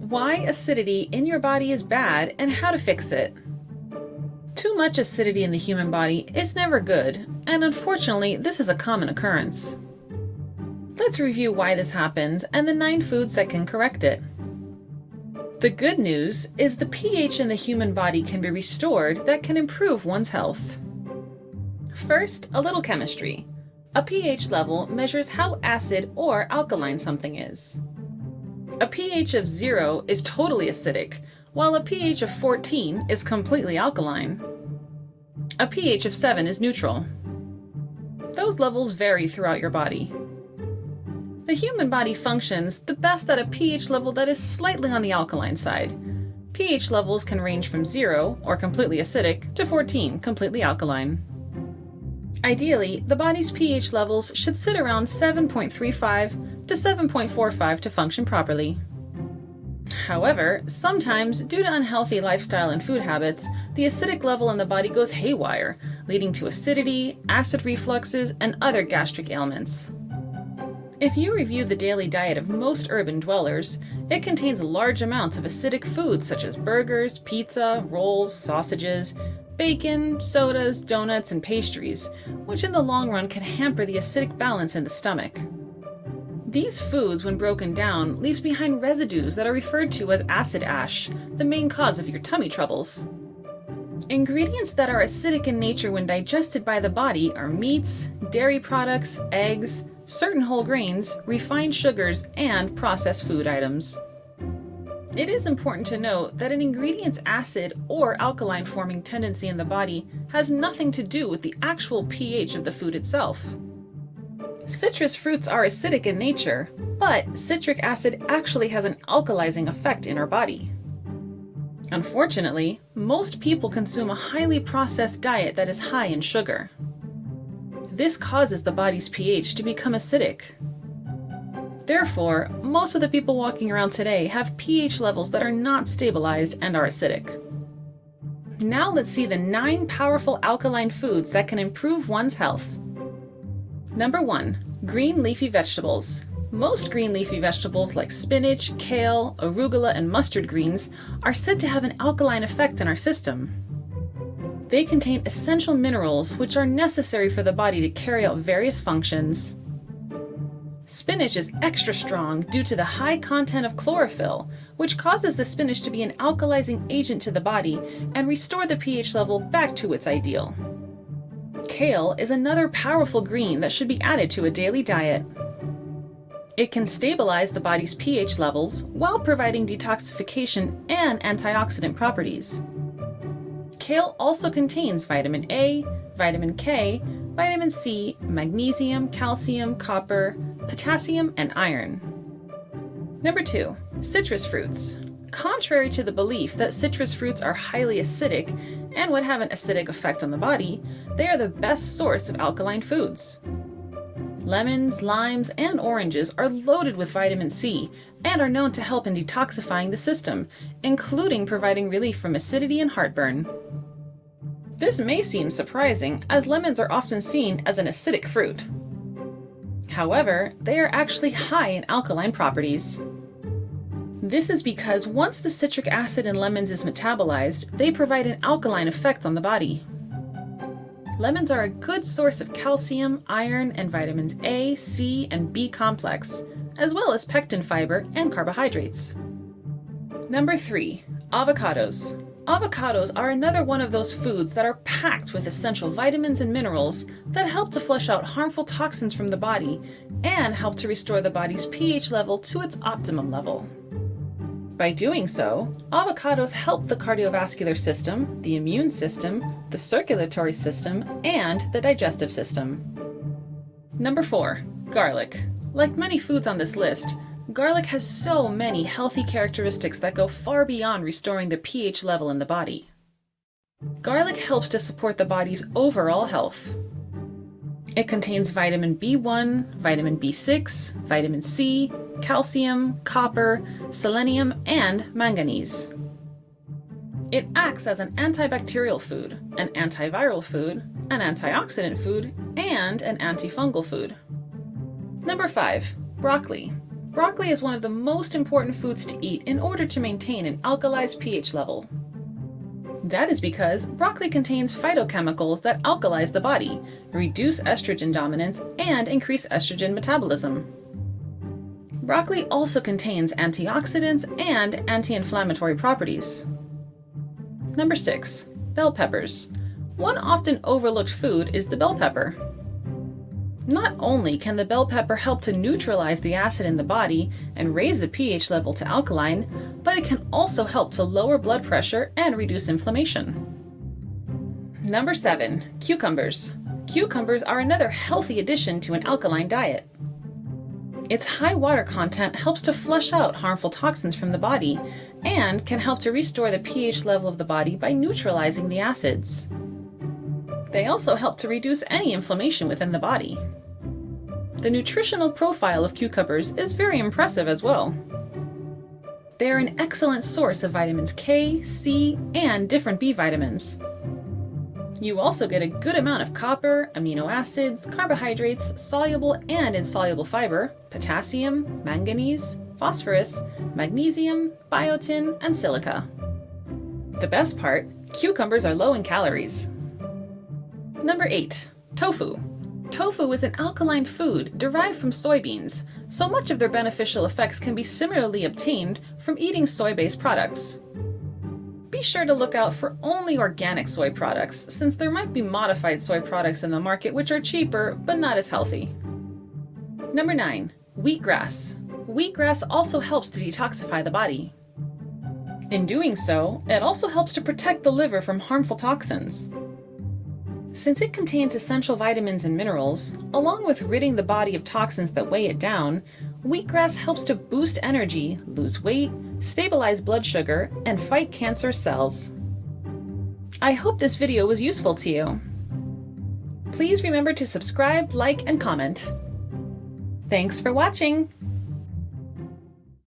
Why acidity in your body is bad and how to fix it. Too much acidity in the human body is never good, and unfortunately, this is a common occurrence. Let's review why this happens and the 9 foods that can correct it. The good news is the pH in the human body can be restored that can improve one's health. First, a little chemistry. A pH level measures how acid or alkaline something is. A pH of 0 is totally acidic, while a pH of 14 is completely alkaline. A pH of 7 is neutral. Those levels vary throughout your body. The human body functions the best at a pH level that is slightly on the alkaline side. pH levels can range from 0, or completely acidic, to 14, completely alkaline. Ideally, the body's pH levels should sit around 7.35 to 7.45 to function properly. However, sometimes, due to unhealthy lifestyle and food habits, the acidic level in the body goes haywire, leading to acidity, acid refluxes, and other gastric ailments. If you review the daily diet of most urban dwellers, it contains large amounts of acidic foods such as burgers, pizza, rolls, sausages, bacon, sodas, donuts, and pastries, which in the long run can hamper the acidic balance in the stomach. These foods, when broken down, leaves behind residues that are referred to as acid ash, the main cause of your tummy troubles. Ingredients that are acidic in nature when digested by the body are meats, dairy products, eggs, certain whole grains, refined sugars, and processed food items. It is important to note that an ingredient's acid or alkaline forming tendency in the body has nothing to do with the actual pH of the food itself. Citrus fruits are acidic in nature, but citric acid actually has an alkalizing effect in our body. Unfortunately, most people consume a highly processed diet that is high in sugar. This causes the body's pH to become acidic. Therefore, most of the people walking around today have pH levels that are not stabilized and are acidic. Now let's see the 9 powerful alkaline foods that can improve one's health. Number 1. Green leafy vegetables. Most green leafy vegetables like spinach, kale, arugula, and mustard greens are said to have an alkaline effect in our system. They contain essential minerals which are necessary for the body to carry out various functions. Spinach is extra strong due to the high content of chlorophyll, which causes the spinach to be an alkalizing agent to the body and restore the pH level back to its ideal. Kale is another powerful green that should be added to a daily diet. It can stabilize the body's pH levels while providing detoxification and antioxidant properties. Kale also contains vitamin A, vitamin K, vitamin C, magnesium, calcium, copper, potassium, and iron. Number 2. Citrus fruits. Contrary to the belief that citrus fruits are highly acidic and would have an acidic effect on the body, they are the best source of alkaline foods. Lemons, limes, and oranges are loaded with vitamin C and are known to help in detoxifying the system, including providing relief from acidity and heartburn. This may seem surprising, as lemons are often seen as an acidic fruit. However, they are actually high in alkaline properties. This is because once the citric acid in lemons is metabolized, they provide an alkaline effect on the body. Lemons are a good source of calcium, iron, and vitamins A, C, and B complex, as well as pectin fiber and carbohydrates. Number 3. Avocados. Avocados are another one of those foods that are packed with essential vitamins and minerals that help to flush out harmful toxins from the body and help to restore the body's pH level to its optimum level. By doing so, avocados help the cardiovascular system, the immune system, the circulatory system, and the digestive system. Number 4. Garlic. Like many foods on this list, garlic has so many healthy characteristics that go far beyond restoring the pH level in the body. Garlic helps to support the body's overall health. It contains vitamin B1, vitamin B6, vitamin C, calcium, copper, selenium, and manganese. It acts as an antibacterial food, an antiviral food, an antioxidant food, and an antifungal food. Number 5. Broccoli. Broccoli is one of the most important foods to eat in order to maintain an alkalized pH level. That is because broccoli contains phytochemicals that alkalize the body, reduce estrogen dominance, and increase estrogen metabolism. Broccoli also contains antioxidants and anti-inflammatory properties. Number 6. Bell peppers. One often overlooked food is the bell pepper. Not only can the bell pepper help to neutralize the acid in the body and raise the pH level to alkaline, but it can also help to lower blood pressure and reduce inflammation. Number 7. Cucumbers. Cucumbers are another healthy addition to an alkaline diet. Its high water content helps to flush out harmful toxins from the body and can help to restore the pH level of the body by neutralizing the acids. They also help to reduce any inflammation within the body. The nutritional profile of cucumbers is very impressive as well. They are an excellent source of vitamins K, C, and different B vitamins. You also get a good amount of copper, amino acids, carbohydrates, soluble and insoluble fiber, potassium, manganese, phosphorus, magnesium, biotin, and silica. The best part, cucumbers are low in calories. Number 8. Tofu. Tofu is an alkaline food derived from soybeans, so much of their beneficial effects can be similarly obtained from eating soy-based products. Be sure to look out for only organic soy products, since there might be modified soy products in the market which are cheaper but not as healthy. Number 9. Wheatgrass. Wheatgrass also helps to detoxify the body. In doing so, it also helps to protect the liver from harmful toxins. Since it contains essential vitamins and minerals, along with ridding the body of toxins that weigh it down, wheatgrass helps to boost energy, lose weight, stabilize blood sugar, and fight cancer cells. I hope this video was useful to you. Please remember to subscribe, like, and comment. Thanks for watching!